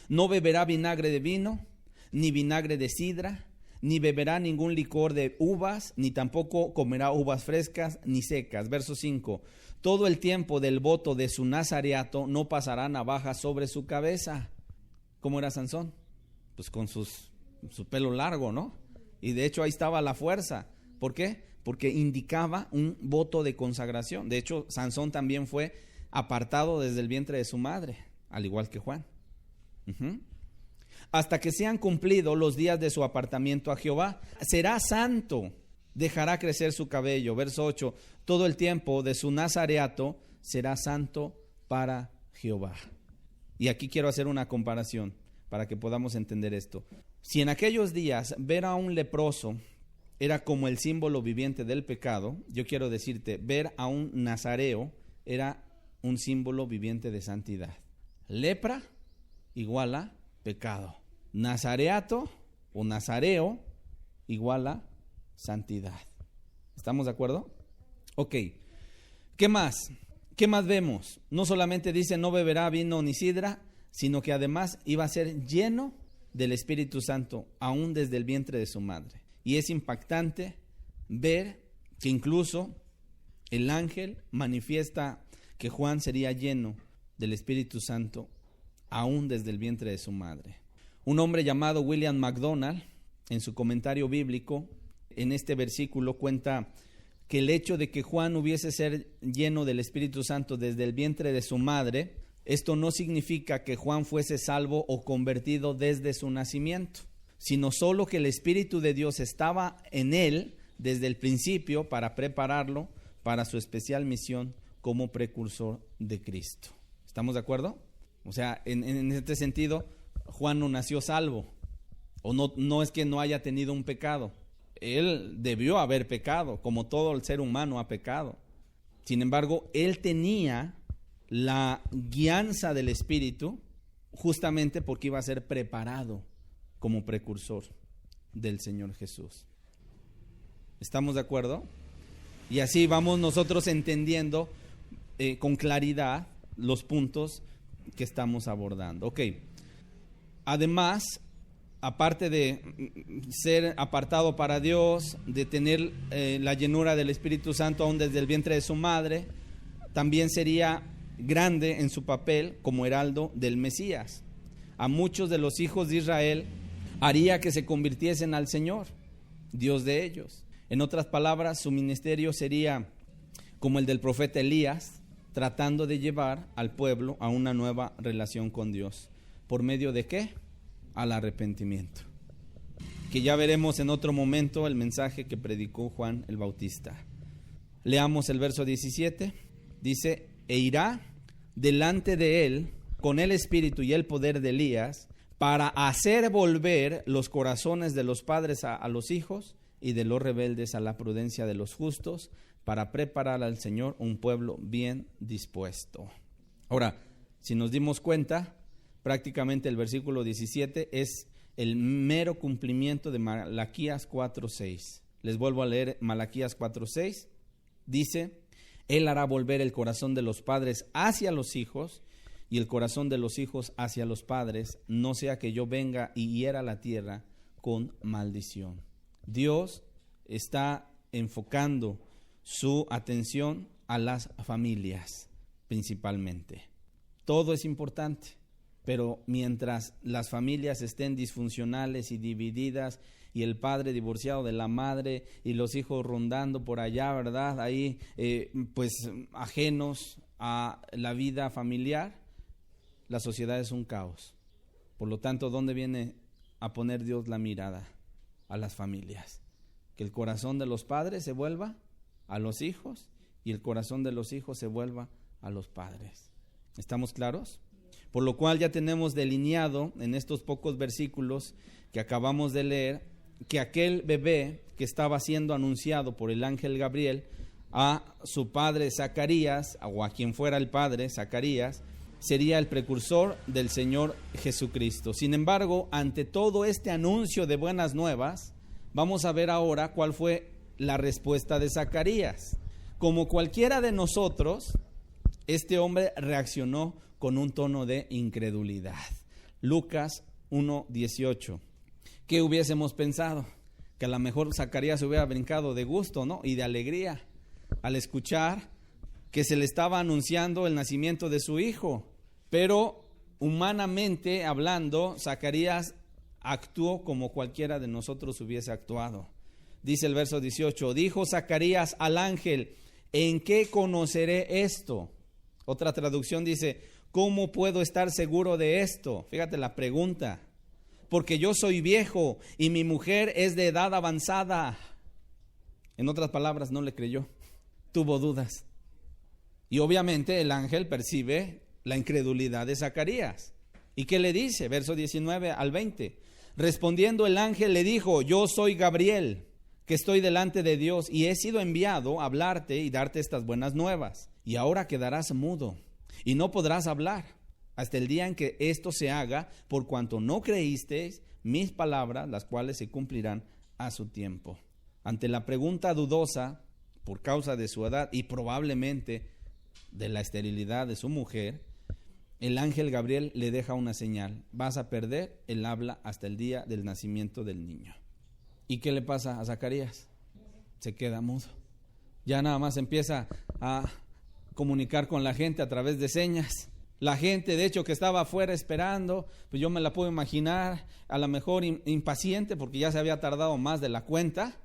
No beberá vinagre de vino, ni vinagre de sidra, ni beberá ningún licor de uvas, ni tampoco comerá uvas frescas ni secas. Verso 5. Todo el tiempo del voto de su nazareato no pasará navaja sobre su cabeza. ¿Cómo era Sansón? Pues con su pelo largo, ¿no? Y de hecho ahí estaba la fuerza. ¿Por qué? Porque indicaba un voto de consagración. De hecho, Sansón también fue apartado desde el vientre de su madre, al igual que Juan. Hasta que sean cumplidos los días de su apartamiento a Jehová, será santo, dejará crecer su cabello. Verso 8, todo el tiempo de su nazareato será santo para Jehová. Y aquí quiero hacer una comparación para que podamos entender esto. Si en aquellos días ver a un leproso era como el símbolo viviente del pecado, yo quiero decirte, ver a un nazareo era un símbolo viviente de santidad. Lepra igual a pecado. Nazareato o nazareo igual a santidad. ¿Estamos de acuerdo? Ok. ¿Qué más? ¿Qué más vemos? No solamente dice no beberá vino ni sidra, sino que además iba a ser lleno del Espíritu Santo, aún desde el vientre de su madre. Y es impactante ver que incluso el ángel manifiesta que Juan sería lleno del Espíritu Santo, aún desde el vientre de su madre. Un hombre llamado William MacDonald, en su comentario bíblico, en este versículo cuenta que el hecho de que Juan hubiese ser lleno del Espíritu Santo desde el vientre de su madre, esto no significa que Juan fuese salvo o convertido desde su nacimiento, sino solo que el Espíritu de Dios estaba en él desde el principio para prepararlo para su especial misión como precursor de Cristo. ¿Estamos de acuerdo? O sea, en este sentido, Juan no nació salvo, o no es que no haya tenido un pecado. Él debió haber pecado, como todo el ser humano ha pecado. Sin embargo, él tenía la guianza del Espíritu justamente porque iba a ser preparado como precursor del Señor Jesús. ¿Estamos de acuerdo? Y así vamos nosotros entendiendo con claridad los puntos que estamos abordando. Ok. Además, aparte de ser apartado para Dios, de tener la llenura del Espíritu Santo aún desde el vientre de su madre, también sería grande en su papel como heraldo del Mesías. A muchos de los hijos de Israel haría que se convirtiesen al Señor, Dios de ellos. En otras palabras, su ministerio sería como el del profeta Elías, tratando de llevar al pueblo a una nueva relación con Dios. ¿Por medio de qué? Al arrepentimiento. Que ya veremos en otro momento el mensaje que predicó Juan el Bautista. Leamos el verso 17. Dice: e irá delante de él con el espíritu y el poder de Elías, para hacer volver los corazones de los padres a los hijos y de los rebeldes a la prudencia de los justos, para preparar al Señor un pueblo bien dispuesto. Ahora, si nos dimos cuenta, prácticamente el versículo 17 es el mero cumplimiento de Malaquías 4:6. Les vuelvo a leer Malaquías 4:6. Dice: Él hará volver el corazón de los padres hacia los hijos y el corazón de los hijos hacia los padres, no sea que yo venga y hiera la tierra con maldición. Dios está enfocando su atención a las familias principalmente. Todo es importante, pero mientras las familias estén disfuncionales y divididas y el padre divorciado de la madre y los hijos rondando por allá, ¿verdad? Ahí pues ajenos a la vida familiar, la sociedad es un caos. Por lo tanto, ¿dónde viene a poner Dios la mirada? A las familias. Que el corazón de los padres se vuelva a los hijos y el corazón de los hijos se vuelva a los padres. ¿Estamos claros? Por lo cual ya tenemos delineado en estos pocos versículos que acabamos de leer que aquel bebé que estaba siendo anunciado por el ángel Gabriel a su padre Zacarías, o a quien fuera el padre Zacarías, sería el precursor del Señor Jesucristo. Sin embargo, ante todo este anuncio de buenas nuevas, vamos a ver ahora cuál fue la respuesta de Zacarías. Como cualquiera de nosotros, este hombre reaccionó con un tono de incredulidad. Lucas 1:18. ¿Qué hubiésemos pensado? Que a lo mejor Zacarías se hubiera brincado de gusto, ¿no? Y de alegría al escuchar que se le estaba anunciando el nacimiento de su hijo. Pero humanamente hablando, Zacarías actuó como cualquiera de nosotros hubiese actuado. Dice el verso 18: dijo Zacarías al ángel: ¿en qué conoceré esto? Otra traducción dice: ¿cómo puedo estar seguro de esto? Fíjate la pregunta. Porque yo soy viejo y mi mujer es de edad avanzada. En otras palabras, no le creyó, tuvo dudas. Y obviamente el ángel percibe la incredulidad de Zacarías. ¿Y qué le dice? Verso 19 al 20. Respondiendo el ángel le dijo: yo soy Gabriel, que estoy delante de Dios, y he sido enviado a hablarte y darte estas buenas nuevas. Y ahora quedarás mudo, y no podrás hablar, hasta el día en que esto se haga, por cuanto no creísteis mis palabras, las cuales se cumplirán a su tiempo. Ante la pregunta dudosa, por causa de su edad y probablemente de la esterilidad de su mujer, el ángel Gabriel le deja una señal: vas a perder el habla hasta el día del nacimiento del niño. ¿Y qué le pasa a Zacarías? Se queda mudo. Ya nada más empieza a comunicar con la gente a través de señas. La gente, de hecho, que estaba afuera esperando, pues yo me la puedo imaginar, a lo mejor impaciente, porque ya se había tardado más de la cuenta,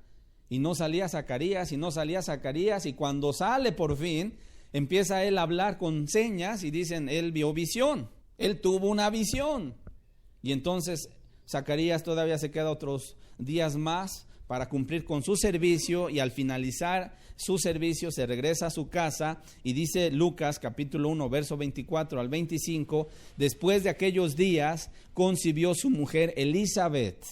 y no salía Zacarías, y cuando sale por fin, empieza él a hablar con señas, y dicen, él vio visión, él tuvo una visión. Y entonces Zacarías todavía se queda otros días más para cumplir con su servicio, y al finalizar su servicio se regresa a su casa, y dice Lucas capítulo 1 verso 24 al 25, después de aquellos días concibió su mujer Elizabeth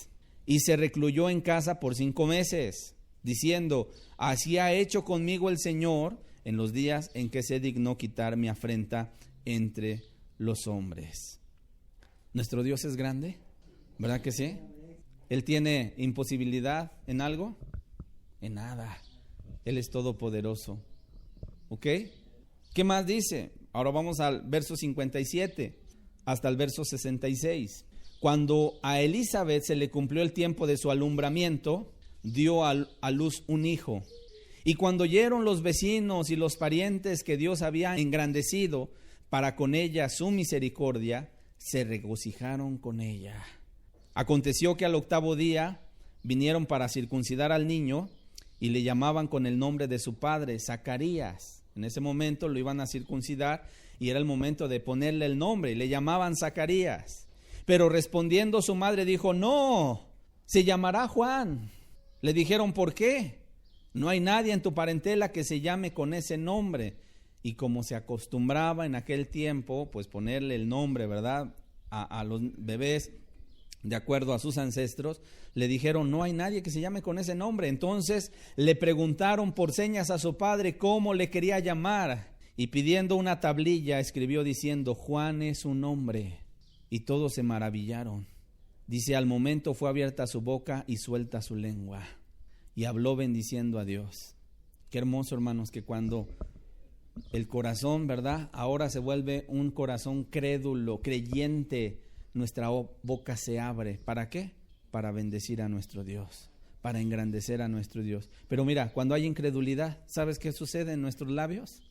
y se recluyó en casa por 5 meses, diciendo: así ha hecho conmigo el Señor en los días en que se dignó quitar mi afrenta entre los hombres. ¿Nuestro Dios es grande? ¿Verdad que sí? ¿Él tiene imposibilidad en algo? En nada. Él es todopoderoso. ¿Ok? ¿Qué más dice? Ahora vamos al verso 57 hasta el verso 66. Cuando a Elizabeth se le cumplió el tiempo de su alumbramiento, dio a luz un hijo. Y cuando oyeron los vecinos y los parientes que Dios había engrandecido para con ella su misericordia, se regocijaron con ella. Aconteció que al 8º día vinieron para circuncidar al niño y le llamaban con el nombre de su padre, Zacarías. En ese momento lo iban a circuncidar y era el momento de ponerle el nombre, y le llamaban Zacarías. Pero respondiendo su madre dijo: no, se llamará Juan. Le dijeron: ¿por qué? No hay nadie en tu parentela que se llame con ese nombre. Y como se acostumbraba en aquel tiempo, pues ponerle el nombre, ¿verdad?, a los bebés de acuerdo a sus ancestros, le dijeron: no hay nadie que se llame con ese nombre. Entonces le preguntaron por señas a su padre cómo le quería llamar, y pidiendo una tablilla escribió diciendo: Juan es su nombre. Y todos se maravillaron. Dice: al momento fue abierta su boca y suelta su lengua, y habló bendiciendo a Dios. Qué hermoso, hermanos, que cuando el corazón, ¿verdad?, ahora se vuelve un corazón crédulo, creyente, nuestra boca se abre. ¿Para qué? Para bendecir a nuestro Dios, para engrandecer a nuestro Dios. Pero mira, cuando hay incredulidad, ¿sabes qué sucede en nuestros labios?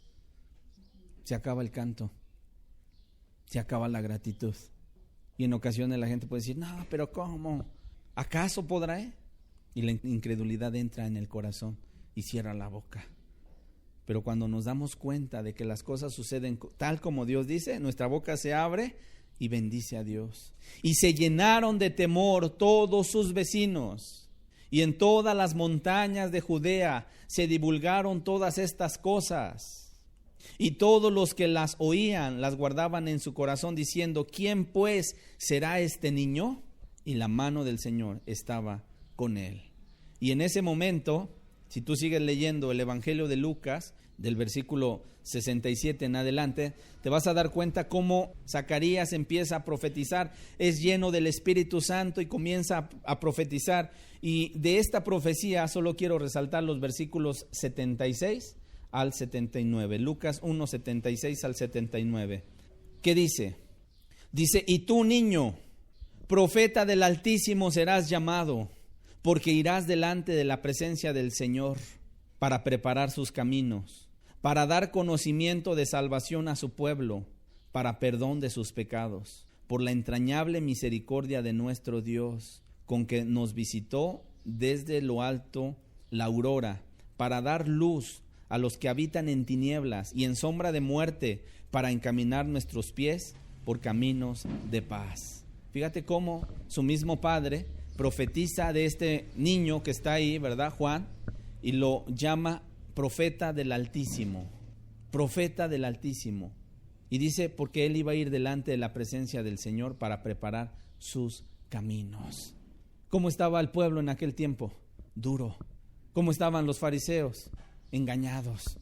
Se acaba el canto, se acaba la gratitud. Y en ocasiones la gente puede decir: no, pero ¿cómo? ¿Acaso podrá? Y la incredulidad entra en el corazón y cierra la boca. Pero cuando nos damos cuenta de que las cosas suceden tal como Dios dice, nuestra boca se abre y bendice a Dios. Y se llenaron de temor todos sus vecinos, y en todas las montañas de Judea se divulgaron todas estas cosas. Y todos los que las oían las guardaban en su corazón, diciendo: ¿quién pues será este niño? Y la mano del Señor estaba con él. Y en ese momento, si tú sigues leyendo el Evangelio de Lucas, del versículo 67 en adelante, te vas a dar cuenta cómo Zacarías empieza a profetizar. Es lleno del Espíritu Santo y comienza a profetizar. Y de esta profecía solo quiero resaltar los versículos 76 al 79. Lucas 1, 76 al 79. ¿Qué dice? Dice: y tú, niño, profeta del Altísimo serás llamado, porque irás delante de la presencia del Señor para preparar sus caminos, para dar conocimiento de salvación a su pueblo, para perdón de sus pecados, por la entrañable misericordia de nuestro Dios, con que nos visitó desde lo alto la aurora, para dar luz a los que habitan en tinieblas y en sombra de muerte, para encaminar nuestros pies por caminos de paz. Fíjate cómo su mismo padre profetiza de este niño que está ahí, ¿verdad?, Juan, y lo llama profeta del Altísimo, profeta del Altísimo. Y dice, porque él iba a ir delante de la presencia del Señor para preparar sus caminos. ¿Cómo estaba el pueblo en aquel tiempo? Duro. ¿Cómo estaban los fariseos? Engañados.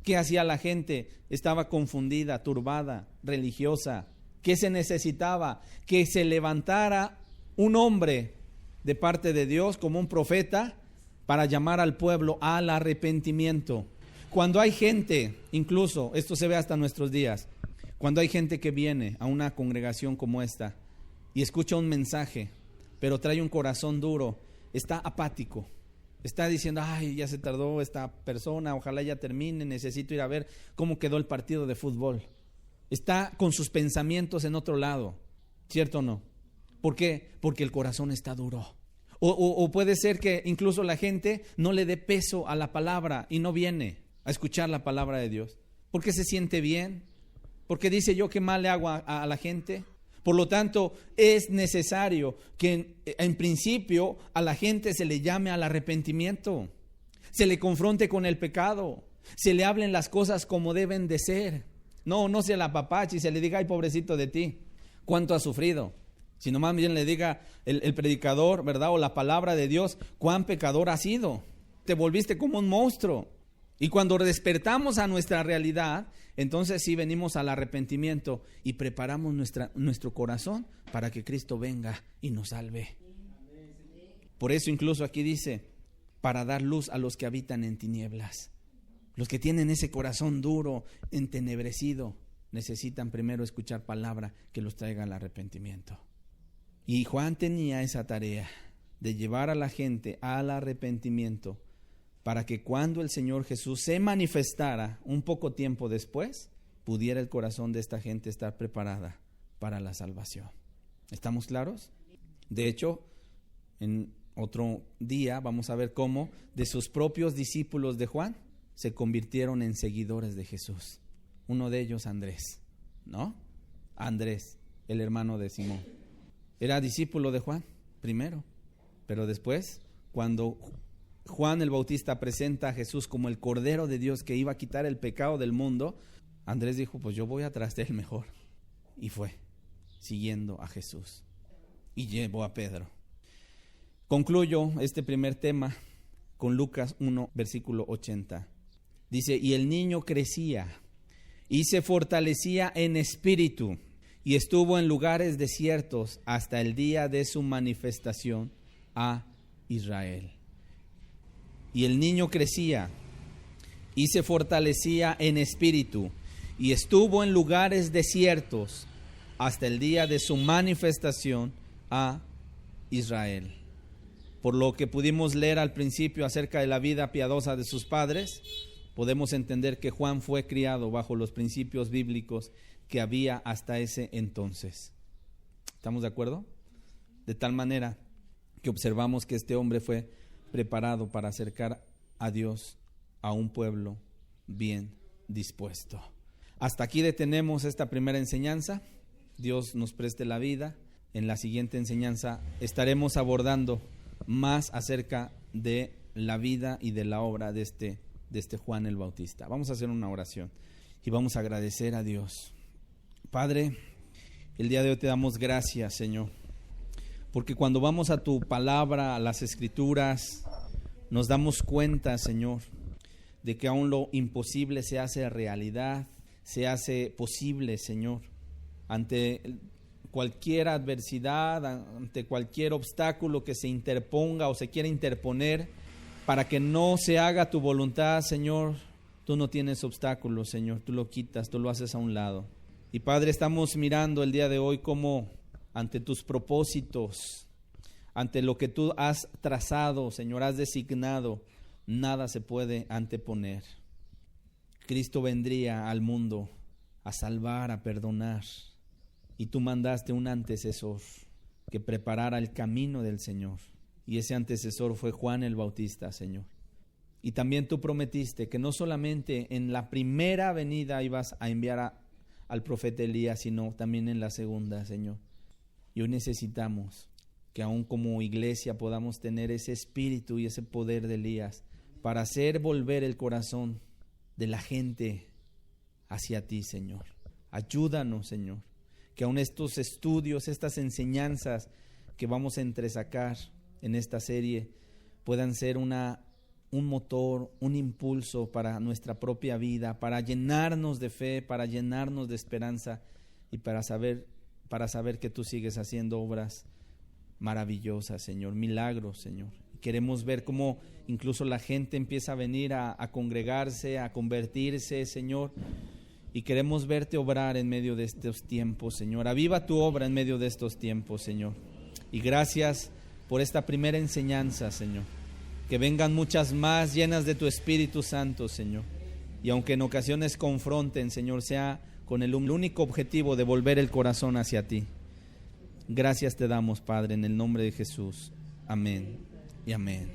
¿Qué hacía la gente? Estaba confundida, turbada, religiosa. ¿Qué se necesitaba? Que se levantara un hombre de parte de Dios como un profeta para llamar al pueblo al arrepentimiento. Cuando hay gente, incluso esto se ve hasta nuestros días, cuando hay gente que viene a una congregación como esta y escucha un mensaje, pero trae un corazón duro, está apático, está diciendo, ay, ya se tardó esta persona, ojalá ya termine, necesito ir a ver cómo quedó el partido de fútbol. Está con sus pensamientos en otro lado, ¿cierto o no? ¿Por qué? Porque el corazón está duro. O puede ser que incluso la gente no le dé peso a la palabra y no viene a escuchar la palabra de Dios. Porque se siente bien, porque dice yo qué mal le hago a la gente. Por lo tanto, es necesario que en principio a la gente se le llame al arrepentimiento, se le confronte con el pecado, se le hablen las cosas como deben de ser. No se la apapache y se le diga, ay, pobrecito de ti, cuánto has sufrido. Sino más bien le diga el predicador, ¿verdad? O la palabra de Dios, cuán pecador has sido. Te volviste como un monstruo. Y cuando despertamos a nuestra realidad, entonces sí venimos al arrepentimiento y preparamos nuestro corazón para que Cristo venga y nos salve. Por eso incluso aquí dice, para dar luz a los que habitan en tinieblas. Los que tienen ese corazón duro, entenebrecido, necesitan primero escuchar palabra que los traiga al arrepentimiento. Y Juan tenía esa tarea de llevar a la gente al arrepentimiento para que cuando el Señor Jesús se manifestara un poco tiempo después, pudiera el corazón de esta gente estar preparada para la salvación. ¿Estamos claros? De hecho, en otro día vamos a ver cómo de sus propios discípulos de Juan se convirtieron en seguidores de Jesús. Uno de ellos, Andrés, ¿no? Andrés, el hermano de Simón. Era discípulo de Juan primero, pero después, cuando Juan el Bautista presenta a Jesús como el Cordero de Dios que iba a quitar el pecado del mundo, Andrés dijo, pues yo voy atrás de él mejor. Y fue, siguiendo a Jesús. Y llevó a Pedro. Concluyo este primer tema con Lucas 1, versículo 80. Dice, y el niño crecía y se fortalecía en espíritu, y estuvo en lugares desiertos hasta el día de su manifestación a Israel. Y el niño crecía y se fortalecía en espíritu, y estuvo en lugares desiertos hasta el día de su manifestación a Israel. Por lo que pudimos leer al principio acerca de la vida piadosa de sus padres, podemos entender que Juan fue criado bajo los principios bíblicos que había hasta ese entonces. ¿Estamos de acuerdo? De tal manera que observamos que este hombre fue preparado para acercar a Dios a un pueblo bien dispuesto. Hasta aquí detenemos esta primera enseñanza. Dios nos preste la vida. En la siguiente enseñanza estaremos abordando más acerca de la vida y de la obra de este Juan el Bautista. Vamos a hacer una oración y vamos a agradecer a Dios. Padre, el día de hoy te damos gracias, Señor, porque cuando vamos a tu palabra, a las Escrituras, nos damos cuenta, Señor, de que aún lo imposible se hace realidad, se hace posible, Señor, ante cualquier adversidad, ante cualquier obstáculo que se interponga o se quiera interponer para que no se haga tu voluntad, Señor. Tú no tienes obstáculos, Señor, tú lo quitas, tú lo haces a un lado. Y Padre, estamos mirando el día de hoy cómo ante tus propósitos, ante lo que tú has trazado, Señor, has designado, nada se puede anteponer. Cristo vendría al mundo a salvar, a perdonar, y tú mandaste un antecesor que preparara el camino del Señor, y ese antecesor fue Juan el Bautista, Señor. Y también tú prometiste que no solamente en la primera venida ibas a enviar al profeta Elías, sino también en la segunda, Señor. Y hoy necesitamos que aún como iglesia podamos tener ese espíritu y ese poder de Elías para hacer volver el corazón de la gente hacia ti, Señor. Ayúdanos, Señor, que aún estos estudios, estas enseñanzas que vamos a entresacar, en esta serie puedan ser un motor, un impulso para nuestra propia vida, para llenarnos de fe, para llenarnos de esperanza y para saber que tú sigues haciendo obras maravillosas, Señor, milagros, Señor. Queremos ver cómo incluso la gente empieza a venir a congregarse, a convertirse, Señor, y queremos verte obrar en medio de estos tiempos, Señor. Aviva tu obra en medio de estos tiempos, Señor. Y gracias por esta primera enseñanza, Señor. Que vengan muchas más llenas de tu Espíritu Santo, Señor. Y aunque en ocasiones confronten, Señor, sea con el único objetivo de volver el corazón hacia ti. Gracias te damos, Padre, en el nombre de Jesús. Amén y amén.